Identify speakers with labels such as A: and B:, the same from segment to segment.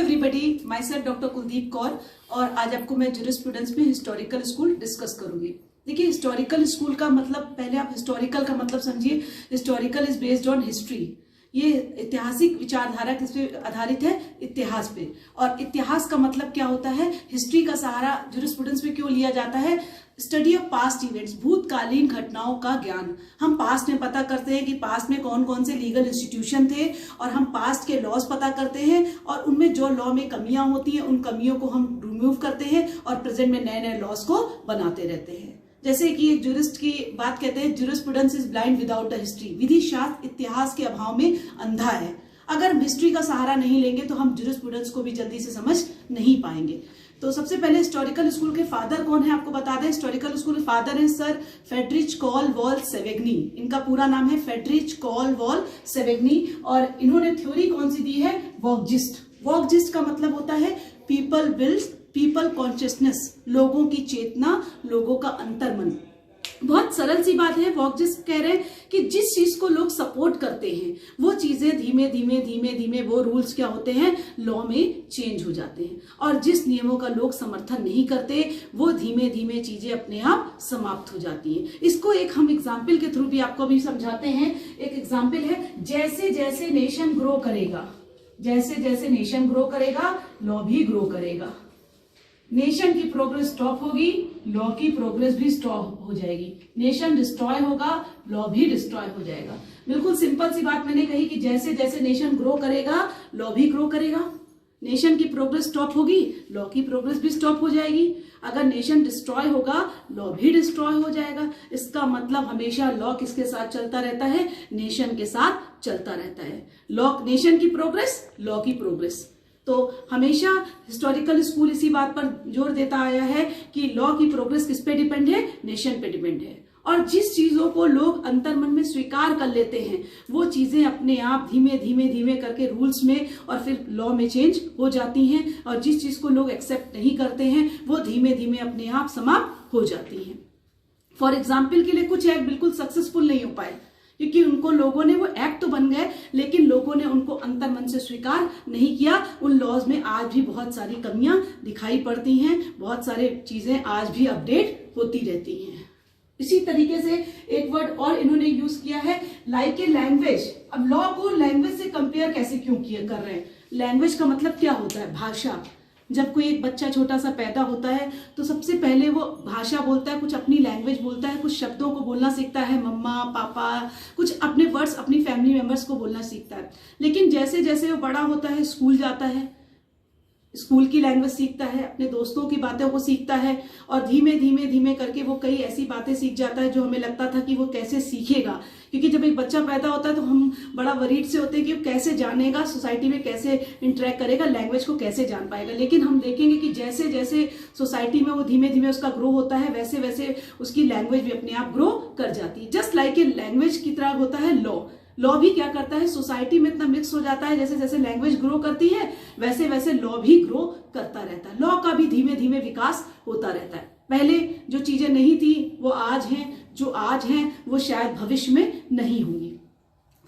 A: Everybody, my self doctor Kuldeep Kaur और आज आपको मैं जूरिस्प्रूडेंस में हिस्टोरिकल स्कूल डिस्कस करूंगी। देखिए, हिस्टोरिकल स्कूल का मतलब, पहले आप हिस्टोरिकल का मतलब समझिए। Historical is based on history. ये ऐतिहासिक विचारधारा किस पे आधारित है? इतिहास पे। और इतिहास का मतलब क्या होता है? हिस्ट्री का सहारा जूरिस्प्रूडेंस में क्यों लिया जाता है? स्टडी ऑफ पास्ट इवेंट्स, भूतकालीन घटनाओं का ज्ञान। हम पास्ट में पता करते हैं कि पास्ट में कौन कौन से लीगल इंस्टीट्यूशन थे, और हम पास्ट के लॉज पता करते हैं और उनमें जो लॉ में कमियां होती हैं उन कमियों को हम रिमूव करते हैं और प्रेजेंट में नए नए लॉज को बनाते रहते हैं। जैसे कि एक जूरिस्ट की बात कहते हैं, jurisprudence is blind without the history. विधि शास्त्र इतिहास के अभाव में अंधा है। अगर हम हिस्ट्री का सहारा नहीं लेंगे तो हम जूरिस्प्रूडेंस को भी जल्दी से समझ नहीं पाएंगे। तो सबसे पहले हिस्टोरिकल स्कूल के फादर कौन है आपको बता दें। हिस्टोरिकल स्कूल के फादर हैं सर फ्रेडरिच कॉलवॉल सेवेग्नी। इनका पूरा नाम है फ्रेडरिच कॉलवॉल सेवेग्नी। और इन्होंने थ्योरी कौन सी दी है? वॉकजिस्ट। वॉकजिस्ट का मतलब होता है पीपल विल्स, पीपल कॉन्शियसनेस, लोगों की चेतना, लोगों का अंतर्मन। बहुत सरल सी बात है। वॉकजिस्ट कह रहे हैं कि जिस चीज को लोग सपोर्ट करते हैं वो चीजें धीमे धीमे वो रूल्स क्या होते हैं? लॉ में चेंज हो जाते हैं। और जिस नियमों का लोग समर्थन नहीं करते वो धीमे धीमे चीजें अपने आप समाप्त हो जाती हैं। इसको एक हम एग्जाम्पल के थ्रू भी आपको भी समझाते हैं। एक एग्जाम्पल है, जैसे जैसे नेशन ग्रो करेगा, जैसे जैसे नेशन ग्रो करेगा लॉ भी ग्रो करेगा। नेशन की प्रोग्रेस स्टॉप होगी, लॉ की प्रोग्रेस भी स्टॉप हो जाएगी। नेशन डिस्ट्रॉय होगा, लॉ भी डिस्ट्रॉय हो जाएगा। बिल्कुल सिंपल सी बात मैंने कही कि जैसे जैसे नेशन ग्रो करेगा लॉ भी ग्रो करेगा। नेशन की प्रोग्रेस स्टॉप होगी, लॉ की प्रोग्रेस भी स्टॉप हो जाएगी। अगर नेशन डिस्ट्रॉय होगा लॉ भी डिस्ट्रॉय हो जाएगा। इसका मतलब हमेशा लॉ किसके साथ चलता रहता है? नेशन के साथ चलता रहता है। लॉ, नेशन की प्रोग्रेस, लॉ की प्रोग्रेस। तो हमेशा हिस्टोरिकल स्कूल इसी बात पर जोर देता आया है कि लॉ की प्रोग्रेस किस पे डिपेंड है? नेशन पे डिपेंड है। और जिस चीजों को लोग अंतर्मन में स्वीकार कर लेते हैं वो चीजें अपने आप धीमे धीमे करके रूल्स में और फिर लॉ में चेंज हो जाती हैं। और जिस चीज को लोग एक्सेप्ट नहीं करते हैं वो धीमे धीमे अपने आप समाप्त हो जाती हैं। फॉर एग्जाम्पल के लिए कुछ एक्ट बिल्कुल सक्सेसफुल नहीं हो पाए क्योंकि उनको लोगों ने, वो एक्ट तो बन गए लेकिन लोगों ने उनको अंतर्मन से स्वीकार नहीं किया। उन लॉज में आज भी बहुत सारी कमियां दिखाई पड़ती हैं, बहुत सारे चीजें आज भी अपडेट होती रहती हैं। इसी तरीके से एक वर्ड और इन्होंने यूज किया है, लाइक ए लैंग्वेज। अब लॉ को लैंग्वेज से कंपेयर कैसे क्यों कर रहे हैं? लैंग्वेज का मतलब क्या होता है? भाषा। जब कोई एक बच्चा छोटा सा पैदा होता है तो सबसे पहले वो भाषा बोलता है, कुछ अपनी लैंग्वेज बोलता है, कुछ शब्दों को बोलना सीखता है, मम्मा पापा, कुछ अपने वर्ड्स अपनी फैमिली मेंबर्स को बोलना सीखता है। लेकिन जैसे जैसे वो बड़ा होता है, स्कूल जाता है, स्कूल की लैंग्वेज सीखता है, अपने दोस्तों की बातों को सीखता है और धीमे धीमे करके वो कई ऐसी बातें सीख जाता है जो हमें लगता था कि वो कैसे सीखेगा। क्योंकि जब एक बच्चा पैदा होता है तो हम बड़ा वरीड से होते हैं कि वो कैसे जानेगा, सोसाइटी में कैसे इंटरेक्ट करेगा, लैंग्वेज को कैसे जान पाएगा। लेकिन हम देखेंगे कि जैसे जैसे सोसाइटी में वो धीमे धीमे उसका ग्रो होता है वैसे वैसे उसकी लैंग्वेज भी अपने आप ग्रो कर जाती है। जस्ट लाइक ए लैंग्वेज की तरह होता है लॉ। लॉ भी क्या करता है? सोसाइटी में इतना मिक्स हो जाता है, जैसे जैसे लैंग्वेज ग्रो करती है वैसे वैसे लॉ भी ग्रो करता रहता है। लॉ का भी धीमे धीमे विकास होता रहता है। पहले जो चीजें नहीं थी वो आज हैं, जो आज हैं वो शायद भविष्य में नहीं होंगी।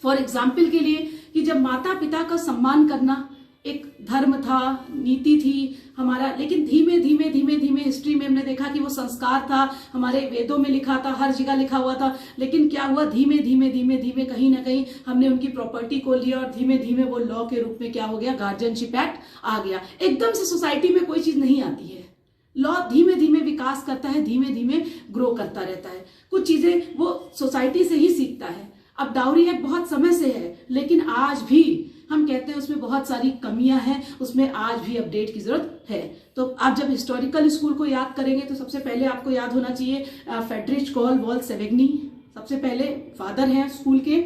A: फॉर एग्जाम्पल के लिए कि जब माता पिता का सम्मान करना एक धर्म था, नीति थी हमारा, लेकिन धीमे धीमे हिस्ट्री में हमने देखा कि वो संस्कार था, हमारे वेदों में लिखा था, हर जगह लिखा हुआ था। लेकिन क्या हुआ? धीमे धीमे कहीं ना कहीं हमने उनकी प्रॉपर्टी को लिया और धीमे धीमे वो लॉ के रूप में क्या हो गया? गार्जियनशिप एक्ट आ गया। एकदम से सोसाइटी में कोई चीज नहीं आती है। लॉ धीमे धीमे विकास करता है, धीमे धीमे ग्रो करता रहता है। कुछ चीजें वो सोसाइटी से ही सीखता है। अब डाउरी एक्ट बहुत समय से है लेकिन आज भी हम कहते हैं उसमें बहुत सारी कमियां हैं, उसमें आज भी अपडेट की जरूरत है। तो आप जब हिस्टोरिकल स्कूल को याद करेंगे तो सबसे पहले आपको याद होना चाहिए फ्रेडरिच कॉलवॉल सेवेग्नी सबसे पहले फादर हैं स्कूल के।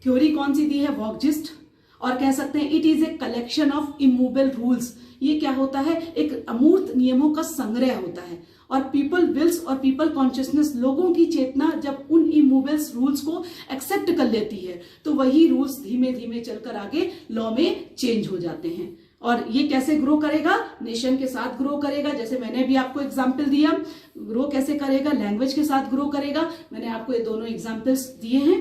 A: थ्योरी कौन सी दी है? वॉकजिस्ट। और कह सकते हैं it is a collection of immovable rules. ये क्या होता है? एक अमूर्त नियमों का संग्रह होता है। और पीपल विल्स और पीपल कॉन्शियसनेस, लोगों की चेतना जब उन इमूवेबल रूल्स को एक्सेप्ट कर लेती है तो वही रूल्स धीमे धीमे चलकर आगे लॉ में चेंज हो जाते हैं। और ये कैसे ग्रो करेगा? नेशन के साथ ग्रो करेगा। जैसे मैंने भी आपको एग्जाम्पल दिया, ग्रो कैसे करेगा? लैंग्वेज के साथ ग्रो करेगा। मैंने आपको ये दोनों एग्जाम्पल्स दिए हैं।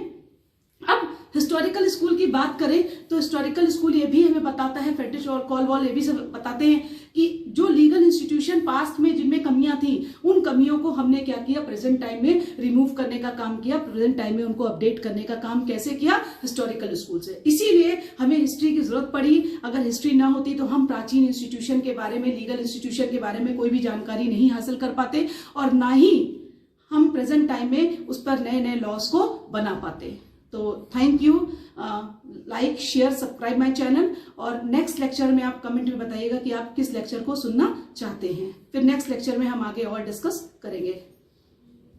A: अब हिस्टोरिकल स्कूल की बात करें तो हिस्टोरिकल स्कूल ये भी हमें बताता है, फेटिश और कॉलवॉल ये भी सब बताते हैं कि जो लीगल इंस्टीट्यूशन पास्ट में जिनमें कमियां थी, उन कमियों को हमने क्या किया, प्रेजेंट टाइम में रिमूव करने का काम किया, प्रेजेंट टाइम में उनको अपडेट करने का काम कैसे किया, हिस्टोरिकल स्कूल से। इसीलिए हमें हिस्ट्री की जरूरत पड़ी। अगर हिस्ट्री ना होती तो हम प्राचीन इंस्टीट्यूशन के बारे में, लीगल इंस्टीट्यूशन के बारे में कोई भी जानकारी नहीं हासिल कर पाते और ना ही हम प्रेजेंट टाइम में उस पर नए नए लॉज को बना पाते। तो thank you, like share subscribe my channel, और नेक्स्ट लेक्चर में आप कमेंट में बताइएगा कि आप किस लेक्चर को सुनना चाहते हैं। फिर नेक्स्ट लेक्चर में हम आगे और डिस्कस करेंगे।